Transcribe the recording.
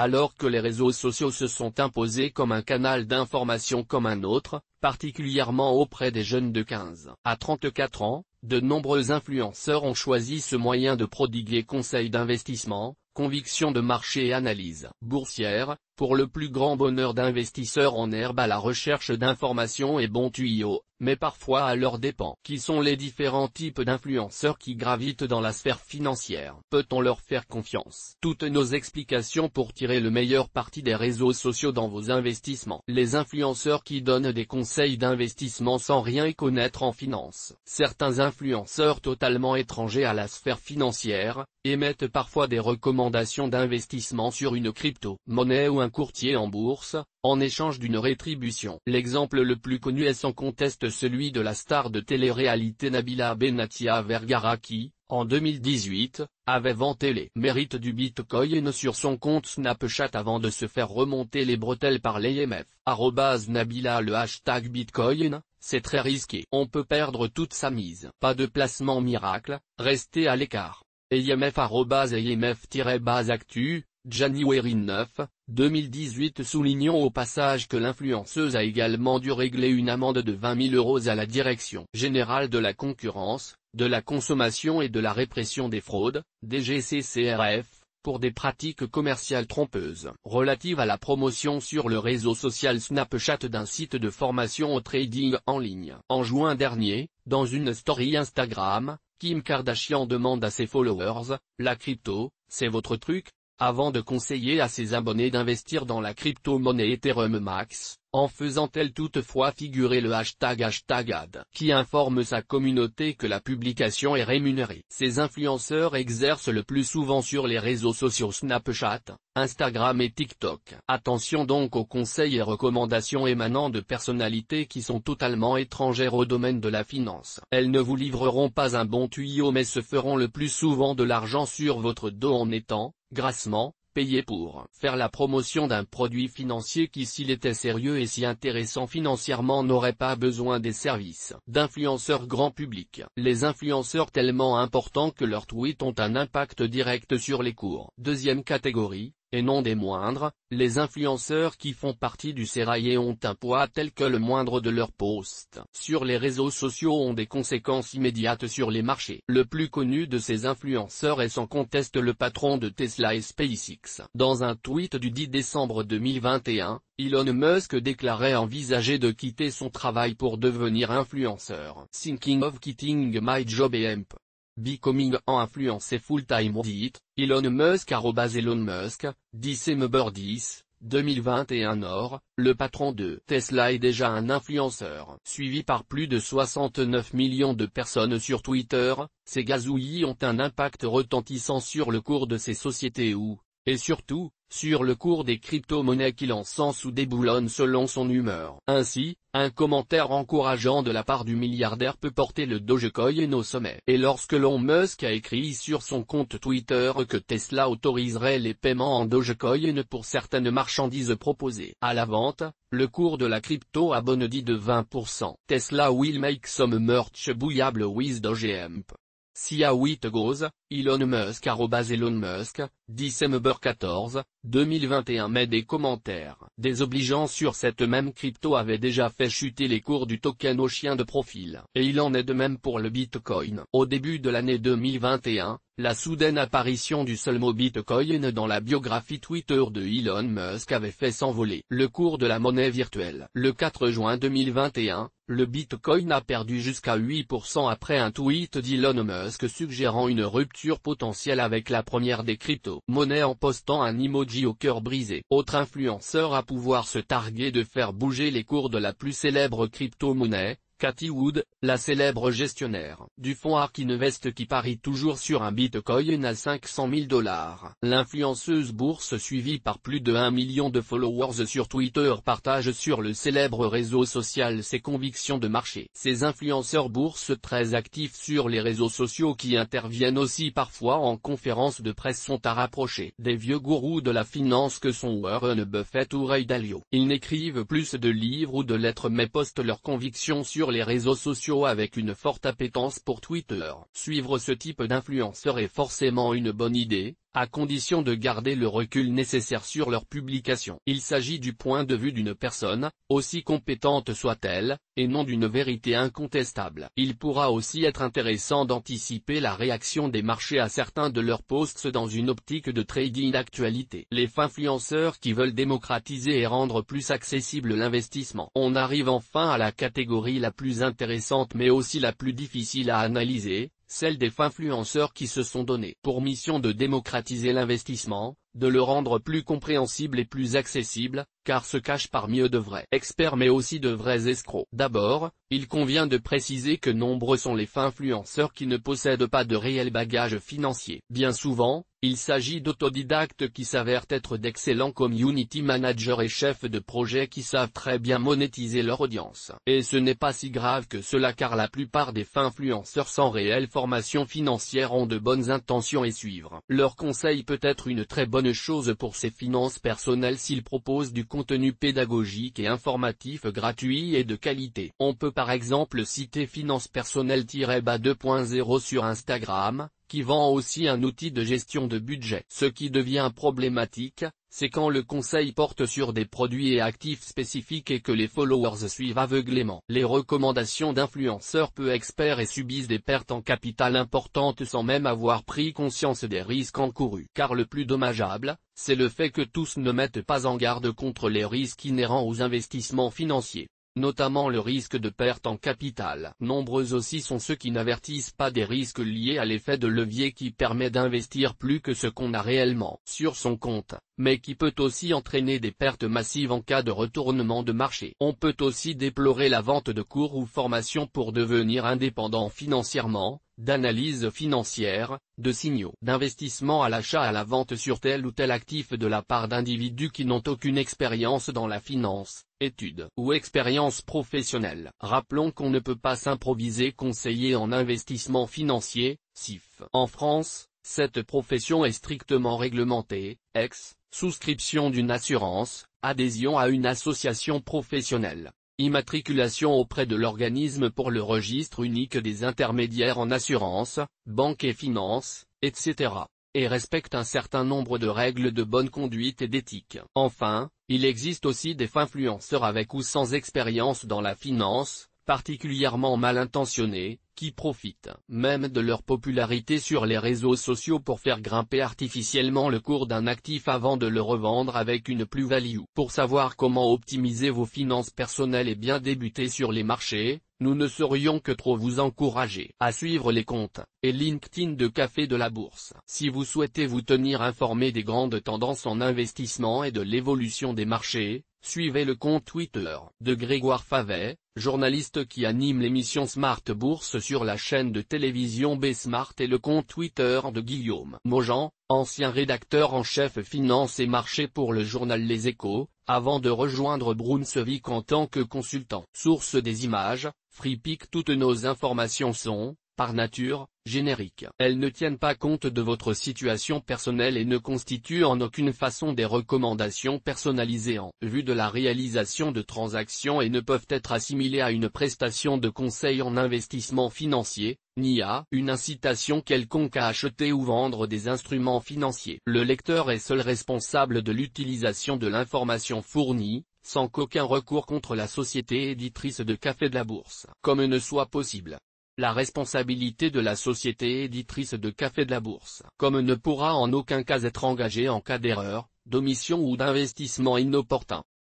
Alors que les réseaux sociaux se sont imposés comme un canal d'information comme un autre, particulièrement auprès des jeunes de 15 à 34 ans, de nombreux influenceurs ont choisi ce moyen de prodiguer conseils d'investissement, convictions de marché et analyse boursière, pour le plus grand bonheur d'investisseurs en herbe à la recherche d'informations et bons tuyaux, mais parfois à leurs dépens. Qui sont les différents types d'influenceurs qui gravitent dans la sphère financière? Peut-on leur faire confiance? Toutes nos explications pour tirer le meilleur parti des réseaux sociaux dans vos investissements. Les influenceurs qui donnent des conseils d'investissement sans rien y connaître en finance. Certains influenceurs totalement étrangers à la sphère financière, émettent parfois des recommandations d'investissement sur une crypto-monnaie ou un courtier en bourse, en échange d'une rétribution. L'exemple le plus connu est sans conteste celui de la star de télé-réalité Nabila Benatia Vergara qui, en 2018, avait vanté les mérites du Bitcoin sur son compte Snapchat avant de se faire remonter les bretelles par l'IMF. @Nabila le hashtag Bitcoin, c'est très risqué. On peut perdre toute sa mise. Pas de placement miracle, restez à l'écart. IMF@IMF-Actu, January 9, 2018. Soulignons au passage que l'influenceuse a également dû régler une amende de 20 000 € à la Direction générale de la concurrence, de la consommation et de la répression des fraudes, DGCCRF, pour des pratiques commerciales trompeuses relatives à la promotion sur le réseau social Snapchat d'un site de formation au trading en ligne. En juin dernier, dans une story Instagram, Kim Kardashian demande à ses followers, la crypto, c'est votre truc? Avant de conseiller à ses abonnés d'investir dans la crypto-monnaie Ethereum Max, en faisant-elle toutefois figurer le hashtag #ad, qui informe sa communauté que la publication est rémunérée. Ces influenceurs exercent le plus souvent sur les réseaux sociaux Snapchat, Instagram et TikTok. Attention donc aux conseils et recommandations émanant de personnalités qui sont totalement étrangères au domaine de la finance. Elles ne vous livreront pas un bon tuyau mais se feront le plus souvent de l'argent sur votre dos en étant, grassement, payé pour faire la promotion d'un produit financier qui s'il était sérieux et si intéressant financièrement n'aurait pas besoin des services d'influenceurs grand public. Les influenceurs tellement importants que leurs tweets ont un impact direct sur les cours. Deuxième catégorie, et non des moindres, les influenceurs qui font partie du sérail et ont un poids tel que le moindre de leurs posts sur les réseaux sociaux ont des conséquences immédiates sur les marchés. Le plus connu de ces influenceurs est sans conteste le patron de Tesla et SpaceX. Dans un tweet du 10 décembre 2021, Elon Musk déclarait envisager de quitter son travail pour devenir influenceur. Thinking of quitting my job and becoming an influencer full-time dit Elon Musk @Elon Musk, December 10, 2021 Or, le patron de Tesla est déjà un influenceur. Suivi par plus de 69 millions de personnes sur Twitter, ces gazouillis ont un impact retentissant sur le cours de ces sociétés et surtout, sur le cours des crypto-monnaies qu'il encense ou déboulonne selon son humeur. Ainsi, un commentaire encourageant de la part du milliardaire peut porter le Dogecoin au sommet. Et lorsque Elon Musk a écrit sur son compte Twitter que Tesla autoriserait les paiements en Dogecoin pour certaines marchandises proposées à la vente, le cours de la crypto a bondi de 20%. Tesla will make some merch buyable with Dogehemp. See how it goes, Elon Musk @Elon Musk, December 14, 2021 Mais des commentaires désobligeants sur cette même crypto avaient déjà fait chuter les cours du token au chien de profil. Et il en est de même pour le Bitcoin. Au début de l'année 2021, la soudaine apparition du seul mot Bitcoin dans la biographie Twitter de Elon Musk avait fait s'envoler le cours de la monnaie virtuelle. Le 4 juin 2021, le Bitcoin a perdu jusqu'à 8% après un tweet d'Elon Musk suggérant une rupture potentielle avec la première des crypto-monnaies en postant un emoji au cœur brisé. Autre influenceur à pouvoir se targuer de faire bouger les cours de la plus célèbre crypto-monnaie, Cathie Wood, la célèbre gestionnaire du fonds ARK Invest qui parie toujours sur un Bitcoin à 500 000 $. L'influenceuse bourse suivie par plus de 1 million de followers sur Twitter partage sur le célèbre réseau social ses convictions de marché. Ces influenceurs bourse très actifs sur les réseaux sociaux qui interviennent aussi parfois en conférences de presse sont à rapprocher des vieux gourous de la finance que sont Warren Buffett ou Ray Dalio. Ils n'écrivent plus de livres ou de lettres mais postent leurs convictions sur les réseaux sociaux avec une forte appétence pour Twitter. Suivre ce type d'influenceur est forcément une bonne idée, à condition de garder le recul nécessaire sur leur publication. Il s'agit du point de vue d'une personne, aussi compétente soit-elle, et non d'une vérité incontestable. Il pourra aussi être intéressant d'anticiper la réaction des marchés à certains de leurs posts dans une optique de trading d'actualité. Les finfluenceurs qui veulent démocratiser et rendre plus accessible l'investissement. On arrive enfin à la catégorie la plus intéressante mais aussi la plus difficile à analyser, celle des finfluenceurs qui se sont donnés pour mission de démocratiser l'investissement, de le rendre plus compréhensible et plus accessible, car se cachent parmi eux de vrais experts mais aussi de vrais escrocs. D'abord, il convient de préciser que nombreux sont les finfluenceurs qui ne possèdent pas de réel bagage financier. Bien souvent, il s'agit d'autodidactes qui s'avèrent être d'excellents community managers et chefs de projet qui savent très bien monétiser leur audience. Et ce n'est pas si grave que cela car la plupart des finfluenceurs sans réelle formation financière ont de bonnes intentions et suivre leur conseil peut être une très bonne chose pour ses finances personnelles s'ils proposent du contenu pédagogique et informatif gratuit et de qualité. On peut par exemple citer Finance Personnelle-Bas 2.0 sur Instagram, qui vend aussi un outil de gestion de budget. Ce qui devient problématique, c'est quand le conseil porte sur des produits et actifs spécifiques et que les followers suivent aveuglément les recommandations d'influenceurs peu experts et subissent des pertes en capital importantes sans même avoir pris conscience des risques encourus. Car le plus dommageable, c'est le fait que tous ne mettent pas en garde contre les risques inhérents aux investissements financiers, notamment le risque de perte en capital. Nombreux aussi sont ceux qui n'avertissent pas des risques liés à l'effet de levier qui permet d'investir plus que ce qu'on a réellement sur son compte, mais qui peut aussi entraîner des pertes massives en cas de retournement de marché. On peut aussi déplorer la vente de cours ou formations pour devenir indépendant financièrement, d'analyse financière, de signaux d'investissement à l'achat à la vente sur tel ou tel actif de la part d'individus qui n'ont aucune expérience dans la finance, études ou expérience professionnelle. Rappelons qu'on ne peut pas s'improviser conseiller en investissement financier, SIF. En France, cette profession est strictement réglementée, souscription d'une assurance, adhésion à une association professionnelle, immatriculation auprès de l'organisme pour le registre unique des intermédiaires en assurance, banque et finance, etc., et respecte un certain nombre de règles de bonne conduite et d'éthique. Enfin, il existe aussi des finfluenceurs avec ou sans expérience dans la finance, particulièrement mal intentionnés, qui profitent même de leur popularité sur les réseaux sociaux pour faire grimper artificiellement le cours d'un actif avant de le revendre avec une plus-value. Pour savoir comment optimiser vos finances personnelles et bien débuter sur les marchés, nous ne saurions que trop vous encourager à suivre les comptes et LinkedIn de Café de la Bourse. Si vous souhaitez vous tenir informé des grandes tendances en investissement et de l'évolution des marchés, suivez le compte Twitter de Grégoire Favet, journaliste qui anime l'émission Smart Bourse sur la chaîne de télévision B-Smart, et le compte Twitter de Guillaume Maujean, ancien rédacteur en chef finance et marché pour le journal Les Échos, avant de rejoindre Brunswick en tant que consultant. Source des images, FreePic. Toutes nos informations sont, par nature, génériques. Elles ne tiennent pas compte de votre situation personnelle et ne constituent en aucune façon des recommandations personnalisées en vue de la réalisation de transactions et ne peuvent être assimilées à une prestation de conseil en investissement financier, ni à une incitation quelconque à acheter ou vendre des instruments financiers. Le lecteur est seul responsable de l'utilisation de l'information fournie, sans qu'aucun recours contre la société éditrice de Café de la Bourse, comme ne soit possible. La responsabilité de la société éditrice de Café de la Bourse, comme ne pourra en aucun cas être engagée en cas d'erreur, d'omission ou d'investissement inopportun.